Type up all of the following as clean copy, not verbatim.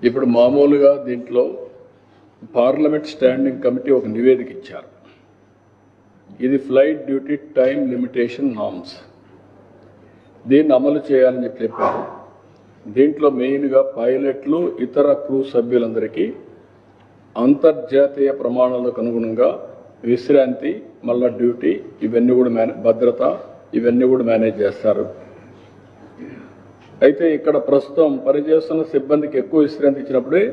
ఇప్పుడు మామూలుగా దీంట్లో పార్లమెంట్ స్టాండింగ్ కమిటీ ఒక నివేదిక ఇచ్చారు. ఇది flight duty time limitation norms. దీన్ని అమలు చేయాలని చెప్పారు. దీంట్లో మెయిన్గా పైలట్లు, ఇతర క్రూ సభ్యులందరికీ అంతర్జాతీయ ప్రమాణాలకు అనుగుణంగా విశ్రాంతి, మళ్ళా డ్యూటీ, ఇవన్నీ కూడా భద్రత, ఇవన్నీ కూడా మేనేజ్ చేస్తారు. అయితే ఇక్కడ ప్రస్తుతం పనిచేస్తున్న సిబ్బందికి ఎక్కువ విశ్రాంతి ఇచ్చినప్పుడే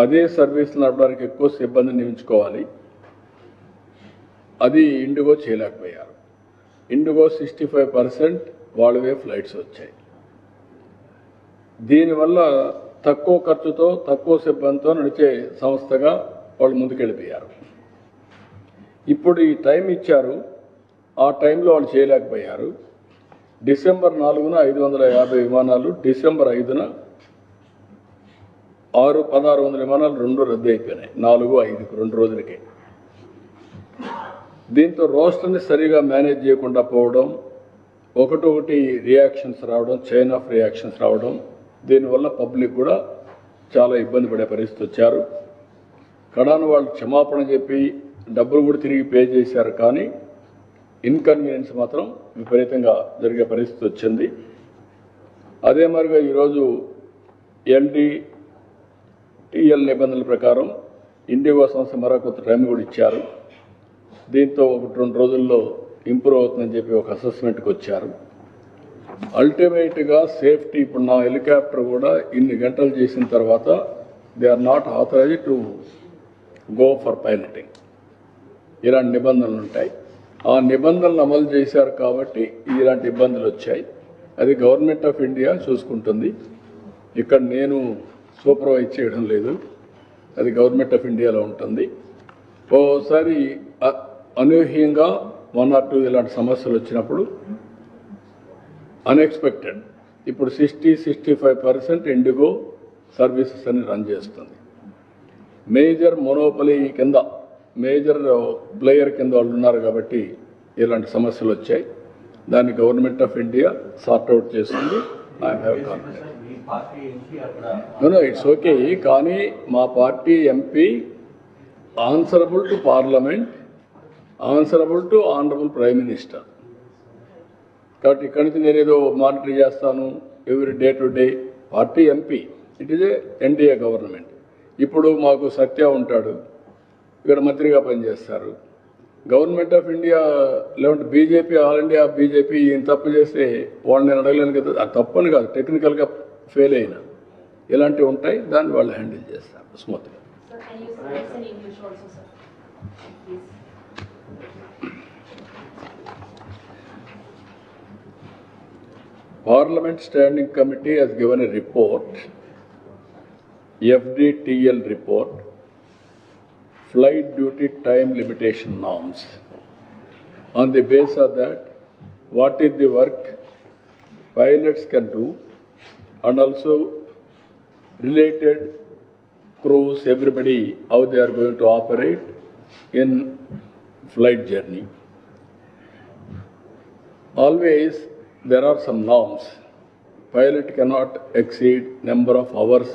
అదే సర్వీస్ నడపడానికి ఎక్కువ సిబ్బందిని నియమించుకోవాలి. అది ఇండిగో చేయలేకపోయారు. ఇండిగో 65% వాళ్ళవే ఫ్లైట్స్ వచ్చాయి. దీనివల్ల తక్కువ ఖర్చుతో, తక్కువ సిబ్బందితో నడిచే సంస్థగా వాళ్ళు ముందుకెళ్ళిపోయారు. ఇప్పుడు ఈ టైం ఇచ్చారు, ఆ టైంలో వాళ్ళు చేయలేకపోయారు. డిసెంబర్ 4న 550 విమానాలు, డిసెంబర్ 5న 1600 విమానాలు రెండు రద్దు అయిపోయినాయి. 4, 5 2 రోజులకే. దీంతో రోస్టర్ని సరిగా మేనేజ్ చేయకుండా పోవడం, ఒకటి రియాక్షన్స్ రావడం, చైన్ ఆఫ్ రియాక్షన్స్ రావడం, దీనివల్ల పబ్లిక్ కూడా చాలా ఇబ్బంది పడే పరిస్థితి వచ్చారు. కడాన వాళ్ళు క్షమాపణ చెప్పి డబ్బులు కూడా తిరిగి పే చేశారు, కానీ ఇన్కన్వీనియన్స్ మాత్రం విపరీతంగా జరిగే పరిస్థితి వచ్చింది. అదే మరిగా ఈరోజు ఎల్డిటిఎల్ నిబంధనల ప్రకారం ఇండిగో సంస్థ మరొక టైం కూడా ఇచ్చారు. దీంతో 1-2 రోజుల్లో ఇంప్రూవ్ అవుతుందని చెప్పి ఒక అసెస్మెంట్కి వచ్చారు. అల్టిమేట్గా సేఫ్టీ, ఇప్పుడు నా హెలికాప్టర్ కూడా ఇన్ని గంటలు చేసిన తర్వాత they are not authorised to go for piloting. ఇలాంటి నిబంధనలు ఉంటాయి. ఆ నిబంధనలు అమలు చేశారు కాబట్టి ఇలాంటి ఇబ్బందులు వచ్చాయి. అది గవర్నమెంట్ ఆఫ్ ఇండియా చూసుకుంటుంది. ఇక్కడ నేను సూపర్వైజ్ చేయడం లేదు, అది గవర్నమెంట్ ఆఫ్ ఇండియాలో ఉంటుంది. ఓసారి అనూహ్యంగా 1 or 2 ఇలాంటి సమస్యలు వచ్చినప్పుడు అన్ఎక్స్పెక్టెడ్ ఇప్పుడు 60-65% ఇండిగో సర్వీసెస్ అని రన్ చేస్తుంది. మేజర్ మోనోపలీ కింద, మేజర్ ప్లేయర్ కింద వాళ్ళు ఉన్నారు కాబట్టి ఇలాంటి సమస్యలు వచ్చాయి. దాన్ని గవర్నమెంట్ ఆఫ్ ఇండియా సార్ట్అవుట్ చేస్తుంది. I have confidence. It's okay, కానీ మా party MP answerable to parliament, answerable to honourable prime minister. కాబట్టి ఇక్కడి నుంచి నేనేదో మానిటర్ చేస్తాను every day to day. Party MP, it is a NDA government. ఇప్పుడు మాకు సత్య ఉంటాడు, ఇక్కడ మంత్రిగా పనిచేస్తారు. గవర్నమెంట్ ఆఫ్ ఇండియా లేదంటే బీజేపీ, ఆల్ ఇండియా బీజేపీ ఈయన తప్పు చేస్తే వాళ్ళని నేను అడగలేను కదా. అది తప్పని కాదు, టెక్నికల్గా ఫెయిల్ అయినా ఇలాంటివి ఉంటాయి. దాన్ని వాళ్ళు హ్యాండిల్ చేస్తారు స్మూత్గా. Parliament Standing Committee has given a report, FDTL report, Flight Duty Time Limitation Norms. On the basis of that, what is the work pilots can do, and also related crews, everybody, how they are going to operate in flight journey. Always there are some norms. Pilot cannot exceed number of hours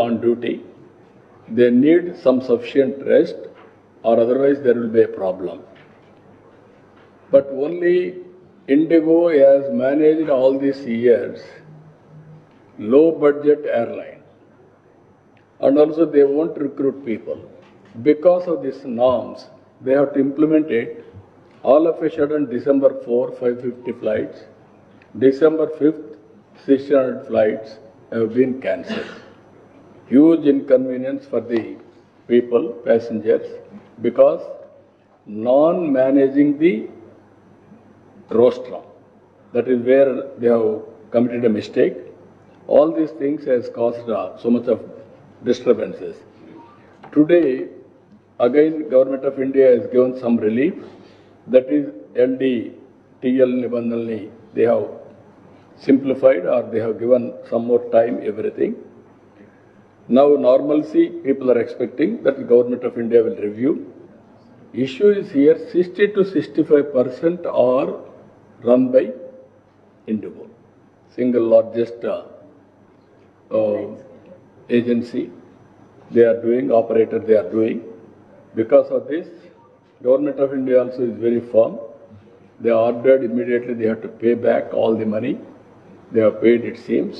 on duty. They need some sufficient rest, or otherwise there will be a problem. But only Indigo has managed all these years low budget airline, and also they won't recruit people. Because of these norms, they have to implement it. All of a sudden, December 4, 550 flights, December 5th, 600 flights have been cancelled. Huge inconvenience for the people, passengers, because non-managing the rostrum. That is where they have committed a mistake. All these things has caused so much of disturbances. Today, again, Government of India has given some relief. That is LDTL Nibandhalni, they have simplified, or they have given some more time, everything. Now normalcy, people are expecting that the Government of India will review. Issue is here, 60 to 65% are run by Indigo. single largest agency. They are doing, operator they are doing. Because of this, Government of India also is very firm. They ordered immediately they have to pay back all the money. They have paid, it seems.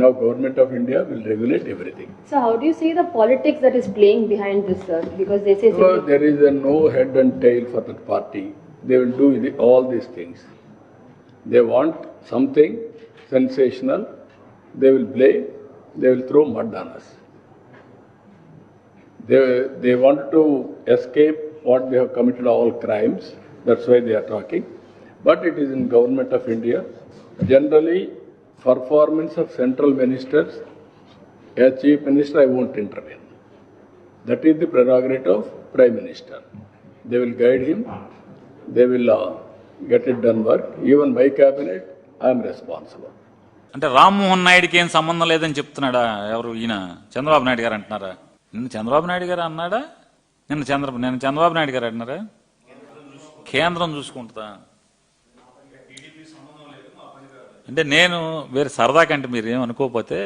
Now Government of India will regulate everything. So how do you see the politics that is playing behind this, sir? Because they say... So there is no head and tail for that party. They will do all these things. They want something sensational. They will blame. They will throw mud on us. They want to escape what they have committed all crimes. That's why they are talking. But it is in Government of India. Generally, performance of central ministers, as Chief Minister, I won't intervene. That is the prerogative of Prime Minister. They will guide him. They will get it done work. Even my cabinet, I am responsible. అంటే రామ్మోహన్ నాయుడికి ఏం సంబంధం లేదని చెప్తున్నాడా ఎవరు ఈయన చంద్రబాబు నాయుడు గారు అంటున్నారా? నిన్న చంద్రబాబు నాయుడు గారు అన్నాడా? నిన్న చంద్రబాబు నాయుడు గారు అంటున్నారా? కేంద్రం చూసుకుంటుందా అంటే నేను వేరే సరదా కంటే మీరు ఏమనుకోకపోతే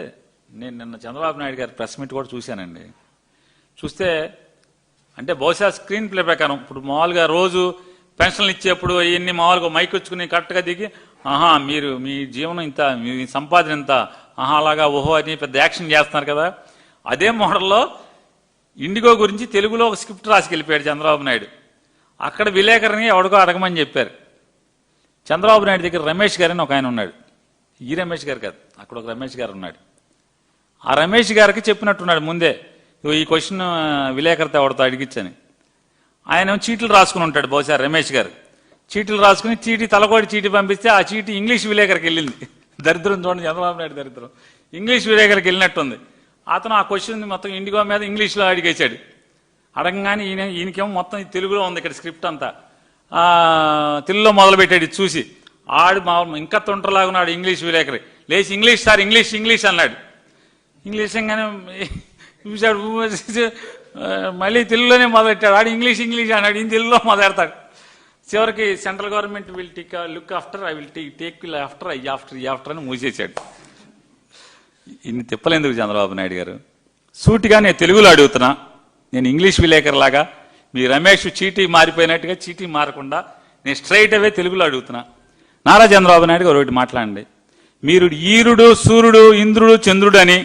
నేను నిన్న చంద్రబాబు నాయుడు గారి ప్రెస్ మీట్ కూడా చూశానండి. చూస్తే అంటే బహుశా స్క్రీన్ ప్లే ప్రకారం ఇప్పుడు మామూలుగా రోజు పెన్షన్లు ఇచ్చేప్పుడు ఇవన్నీ మామూలుగా మైక్ వచ్చుకుని కరెక్ట్గా దిగి మీరు మీ జీవనం ఇంత మీ సంపాదన ఇంత అలాగా ఓహో అని పెద్ద యాక్షన్ చేస్తున్నారు కదా. అదే మోడల్లో ఇండిగో గురించి తెలుగులో ఒక స్క్రిప్ట్ రాసుకెళ్ళిపోయాడు చంద్రబాబు నాయుడు. అక్కడ విలేకరిని ఎవడికో అడగమని చెప్పారు. చంద్రబాబు నాయుడు దగ్గర రమేష్ గారు అని ఒక ఆయన ఉన్నాడు. ఈ రమేష్ గారు కాదు, అక్కడ ఒక రమేష్ గారు ఉన్నాడు. ఆ రమేష్ గారికి చెప్పినట్టున్నాడు ముందే ఈ క్వశ్చన్ విలేకరితో ఎవరితో అడిగిచ్చని. ఆయన చీట్లు రాసుకుని ఉంటాడు బహుశా రమేష్ గారు. చీట్లు రాసుకుని తలకోడి చీటీ పంపిస్తే ఆ చీటీ ఇంగ్లీష్ విలేకరికి వెళ్ళింది. దరిద్రం చూడండి, చంద్రబాబు నాయుడు దరిద్రం. ఇంగ్లీష్ విలేకరికి వెళ్ళినట్టుంది. అతను ఆ క్వశ్చన్ మొత్తం ఇండిగో మీద ఇంగ్లీష్లో అడిగేశాడు. అడగగానే ఈయనకేమో మొత్తం తెలుగులో ఉంది ఇక్కడ స్క్రిప్ట్ అంతా. తెలుగులో మొదలుపెట్టాడు చూసి. ఆడు ఇంకా తొంటలాగా ఉన్నాడు ఇంగ్లీష్ విలేకరి. లేచి ఇంగ్లీష్ సార్ ఇంగ్లీష్ అన్నాడు. ఇంగ్లీష్ అనగానే చూశాడు, మళ్ళీ తెలుగులోనే మొదలెట్టాడు. ఆడు ఇంగ్లీష్ అన్నాడు, ఈయన తెలుగులో మొదలెడతాడు. చివరికి central government will take look after, I will take after అని మూసేశాడు. ఇన్ని తిప్పలేందుకు చంద్రబాబు నాయుడు గారు? సూటిగా నేను తెలుగులో అడుగుతున్నా, నేను ఇంగ్లీష్ విలేకరులాగా మీ రమేష్ చీటీ మారిపోయినట్టుగా చీటీ మారకుండా నేను స్ట్రైట్ అవే తెలుగులో అడుగుతున్నా. నారా చంద్రబాబు నాయుడు గారు ఒకటి మాట్లాడండి. మీరు ఈరుడు సూర్యుడు ఇంద్రుడు చంద్రుడు అని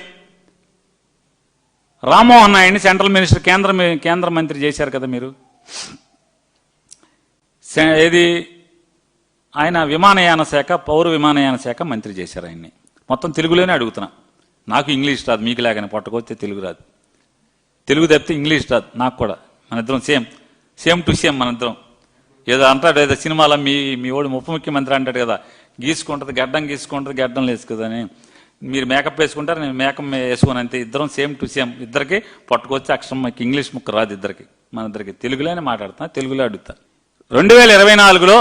రామ్మోహన్ నాయుడిని సెంట్రల్ మినిస్టర్ కేంద్ర మంత్రి చేశారు కదా మీరు. ఏది ఆయన విమానయాన శాఖ పౌర విమానయాన శాఖ మంత్రి చేశారు ఆయన్ని. మొత్తం తెలుగులోనే అడుగుతున్నా. నాకు ఇంగ్లీష్ రాదు, మీకు లాగానే పట్టుకొస్తే తెలుగు రాదు. తెలుగు తప్పితే ఇంగ్లీష్ రాదు నాకు కూడా. మన ఇద్దరం సేమ్ టు సేమ్ మన ఇద్దరం. ఏదో అంటాడు, ఏదో సినిమాలో మీ వాడు ఉప ముఖ్యమంత్రి అంటాడు కదా, గీసుకుంటుంది గడ్డం వేసుకుందని. మీరు మేకప్ వేసుకుంటారు, నేను మేకప్ వేసుకుని అంతే. ఇద్దరం సేమ్ టు సేమ్. ఇద్దరికి పట్టుకొచ్చి అక్షరం మాకు ఇంగ్లీష్ ముక్క రాదు ఇద్దరికి. మన ఇద్దరికి తెలుగులోనే మాట్లాడుతున్నా, తెలుగులో అడుగుతా. 2024లో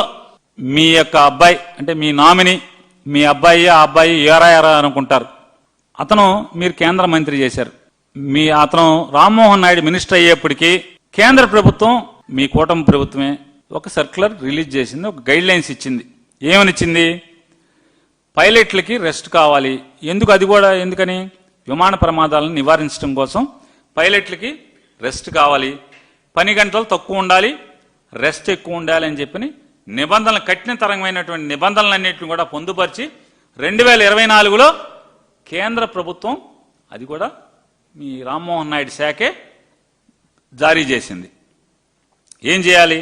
మీ యొక్క అబ్బాయి అంటే మీ నామినీ మీ అబ్బాయి ఆ అబ్బాయి ఏరా అనుకుంటారు. అతను మీరు కేంద్ర మంత్రి చేశారు. అతను రామ్మోహన్ నాయుడు మినిస్టర్ అయ్యేప్పటికీ కేంద్ర ప్రభుత్వం మీ కూటమి ప్రభుత్వమే ఒక సర్క్యులర్ రిలీజ్ చేసింది, ఒక గైడ్ లైన్స్ ఇచ్చింది. ఏమనిచ్చింది? పైలట్లకి రెస్ట్ కావాలి. ఎందుకని? విమాన ప్రమాదాలను నివారించడం కోసం పైలట్లకి రెస్ట్ కావాలి. పని గంటలు తక్కువ ఉండాలి, రెస్ట్ ఎక్కువ ఉండాలి అని చెప్పి నిబంధనలు, కఠినతరమైనటువంటి నిబంధనలన్నింటినీ కూడా పొందుపరిచి 2024లో కేంద్ర ప్రభుత్వం అది కూడా మీ రామ్మోహన్ నాయుడు శాఖే జారీ చేసింది. ఏం చేయాలి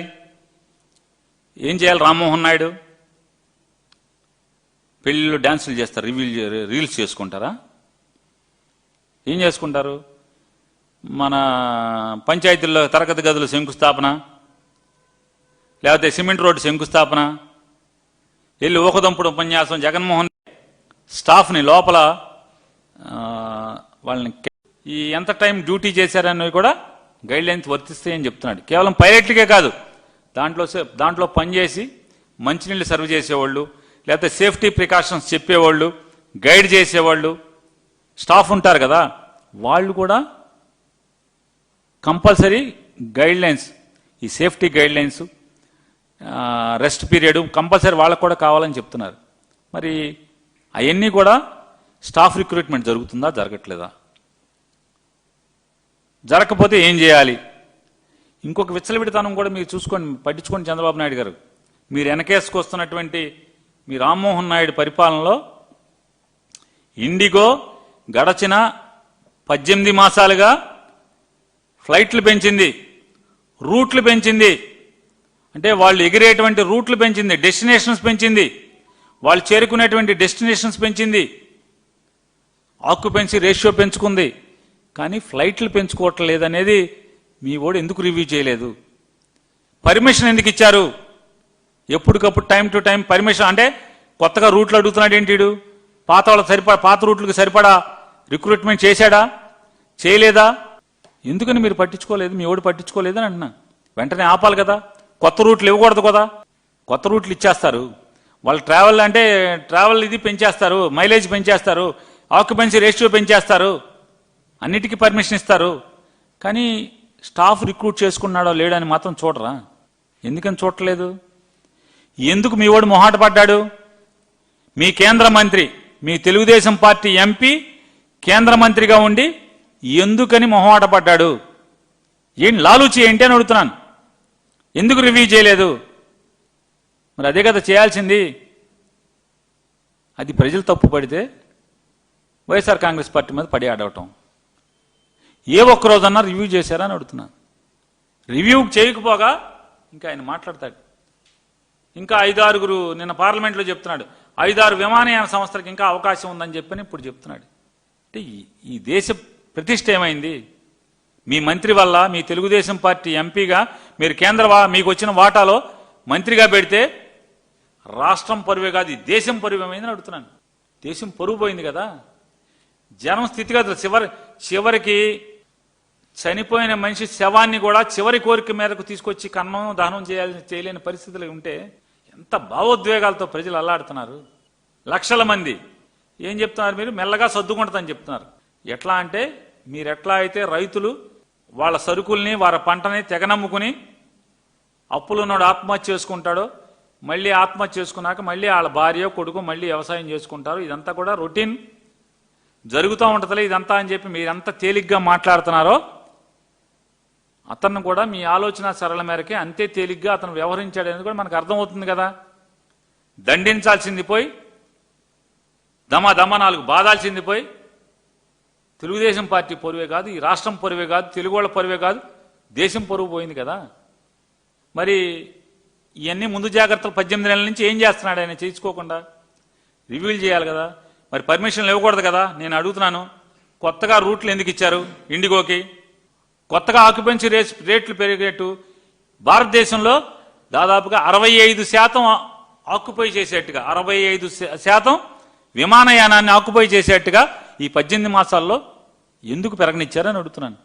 రామ్మోహన్ నాయుడు? పెళ్ళిళ్ళు డ్యాన్సులు చేస్తారు, రీల్స్ చేసుకుంటారా? ఏం చేసుకుంటారు? మన పంచాయతీల్లో తరగతి గదుల శంకుస్థాపన, లేకపోతే సిమెంట్ రోడ్డు శంకుస్థాపన, వెళ్ళి ఊకదంపుడు ఉపన్యాసం, జగన్మోహన్ స్టాఫ్ని లోపల వాళ్ళని ఎంత టైం డ్యూటీ చేశారనేవి కూడా గైడ్ లైన్స్ వర్తిస్తాయని చెప్తున్నాడు. కేవలం పైలట్లకే కాదు, దాంట్లో పనిచేసి మంచినీళ్ళు సర్వ్ చేసేవాళ్ళు, లేకపోతే సేఫ్టీ ప్రికాషన్స్ చెప్పేవాళ్ళు, గైడ్ చేసేవాళ్ళు, స్టాఫ్ ఉంటారు కదా, వాళ్ళు కూడా కంపల్సరీ గైడ్ లైన్స్, ఈ safety guide lines, rest period compulsory వాళ్ళకు కూడా కావాలని చెప్తున్నారు. మరి అవన్నీ కూడా స్టాఫ్ రిక్రూట్మెంట్ జరుగుతుందా, జరగట్లేదా? జరగకపోతే ఏం చేయాలి? ఇంకొక విచ్చలవిడితనం కూడా మీరు చూసుకోండి, పట్టించుకోండి చంద్రబాబు నాయుడు గారు. మీరు వెనకేసుకొస్తున్నటువంటి మీ రామ్మోహన్ నాయుడు పరిపాలనలో ఇండిగో గడచిన 18 మాసాలుగా ఫ్లైట్లు పెంచింది, రూట్లు పెంచింది. అంటే వాళ్ళు ఎగిరేటువంటి రూట్లు పెంచింది, డెస్టినేషన్స్ పెంచింది, వాళ్ళు చేరుకునేటువంటి డెస్టినేషన్స్ పెంచింది, ఆక్యుపెన్సీ రేషియో పెంచుకుంది. కానీ ఫ్లైట్లు పెంచుకోవటం లేదనేది మీ ఓడు ఎందుకు రివ్యూ చేయలేదు? పర్మిషన్ ఎందుకు ఇచ్చారు? ఎప్పటికప్పుడు టైం టు టైం పర్మిషన్. అంటే కొత్తగా రూట్లు అడుగుతున్నాడు ఏంటిడు? పాత రూట్లకు సరిపడా రిక్రూట్మెంట్ చేశాడా, చేయలేదా? ఎందుకని మీరు పట్టించుకోలేదు? మీ ఓడి పట్టించుకోలేదని అంటున్నా. వెంటనే ఆపాలి కదా. కొత్త రూట్లు ఇవ్వకూడదు కదా. కొత్త రూట్లు ఇచ్చేస్తారు వాళ్ళు. ట్రావెల్ ఇది పెంచేస్తారు, మైలేజ్ పెంచేస్తారు, ఆక్యుపెన్సీ రేషియో పెంచేస్తారు, అన్నిటికీ పర్మిషన్ ఇస్తారు. కానీ స్టాఫ్ రిక్రూట్ చేసుకున్నాడో లేడని మాత్రం చూడరా? ఎందుకని చూడలేదు? ఎందుకు మీ వాడు మొహాట పడ్డాడు? మీ కేంద్ర మంత్రి, మీ తెలుగుదేశం పార్టీ ఎంపీ కేంద్ర మంత్రిగా ఉండి ఎందుకని మొహమాట పడ్డాడు? ఏం లాలూచి ఏంటి అని అడుగుతున్నాను. ఎందుకు రివ్యూ చేయలేదు? మరి అదే కదా చేయాల్సింది. అది ప్రజలు తప్పు పడితే వైఎస్ఆర్ కాంగ్రెస్ పార్టీ మీద పడి ఆడవటం. ఏ ఒక్కరోజన్నా రివ్యూ చేశారా అని అడుగుతున్నాను. రివ్యూ చేయకపోగా ఇంకా ఆయన మాట్లాడతాడు. ఇంకా 5-6 నిన్న పార్లమెంట్లో చెప్తున్నాడు, 5-6 విమానయాన సంస్థలకు ఇంకా అవకాశం ఉందని చెప్పని ఇప్పుడు చెప్తున్నాడు. అంటే ఈ దేశ ప్రతిష్ట ఏమైంది? మీ మంత్రి వల్ల, మీ తెలుగుదేశం పార్టీ ఎంపీగా మీరు మీకు వచ్చిన వాటాలో మంత్రిగా పెడితే రాష్ట్రం పరువే కాదు, ఈ దేశం పరువు ఏమైందని అడుగుతున్నాను. దేశం పరువు పోయింది కదా. జనం స్థితిగతులు చివరికి చనిపోయిన మనిషి శవాన్ని కూడా చివరి కోరిక మేరకు తీసుకొచ్చి కన్నం దహనం చేయలేని పరిస్థితులు ఉంటే ఎంత భావోద్వేగాలతో ప్రజలు అల్లాడుతున్నారు. లక్షల మంది ఏం చెప్తున్నారు? మీరు మెల్లగా సర్దుకుంటుందని చెప్తున్నారు. ఎట్లా అంటే మీరు ఎట్లా అయితే రైతులు వాళ్ళ సరుకుల్ని వారి పంటని తెగనమ్ముకుని అప్పులున్నాడు ఆత్మహత్య చేసుకుంటాడో, మళ్ళీ ఆత్మహత్య చేసుకున్నాక మళ్ళీ వాళ్ళ భార్య కొడుకు మళ్ళీ వ్యవసాయం చేసుకుంటారు. ఇదంతా కూడా రొటీన్ జరుగుతూ ఉంటుందిలే ఇదంతా అని చెప్పి మీరంతా తేలిగ్గా మాట్లాడుతున్నారో, అతను కూడా మీ ఆలోచన సరళ మేరకే అంతే తేలిగ్గా అతను వ్యవహరించాడనేది కూడా మనకు అర్థమవుతుంది కదా. దండించాల్సింది పోయి దమ 4 బాధాల్సింది పోయి తెలుగుదేశం పార్టీ పరువే కాదు, ఈ రాష్ట్రం పరువే కాదు, తెలుగు వాళ్ళ పరువే కాదు, దేశం పరువు పోయింది కదా. మరి ఇవన్నీ ముందు జాగ్రత్తలు 18 నెలల నుంచి ఏం చేస్తున్నాడు ఆయన చేసుకోకుండా? రివ్యూలు చేయాలి కదా. మరి పర్మిషన్లు ఇవ్వకూడదు కదా. నేను అడుగుతున్నాను, కొత్తగా రూట్లు ఎందుకు ఇచ్చారు ఇండిగోకి? కొత్తగా ఆక్యుపెన్సీ రేట్లు పెరిగేట్టు భారతదేశంలో దాదాపుగా 65% ఆక్యుపై చేసేట్టుగా, 65% విమానయానాన్ని ఆక్యుపై చేసేట్టుగా ఈ 18 మాసాల్లో ఎందుకు పెరగనిచ్చారని అడుగుతున్నాను.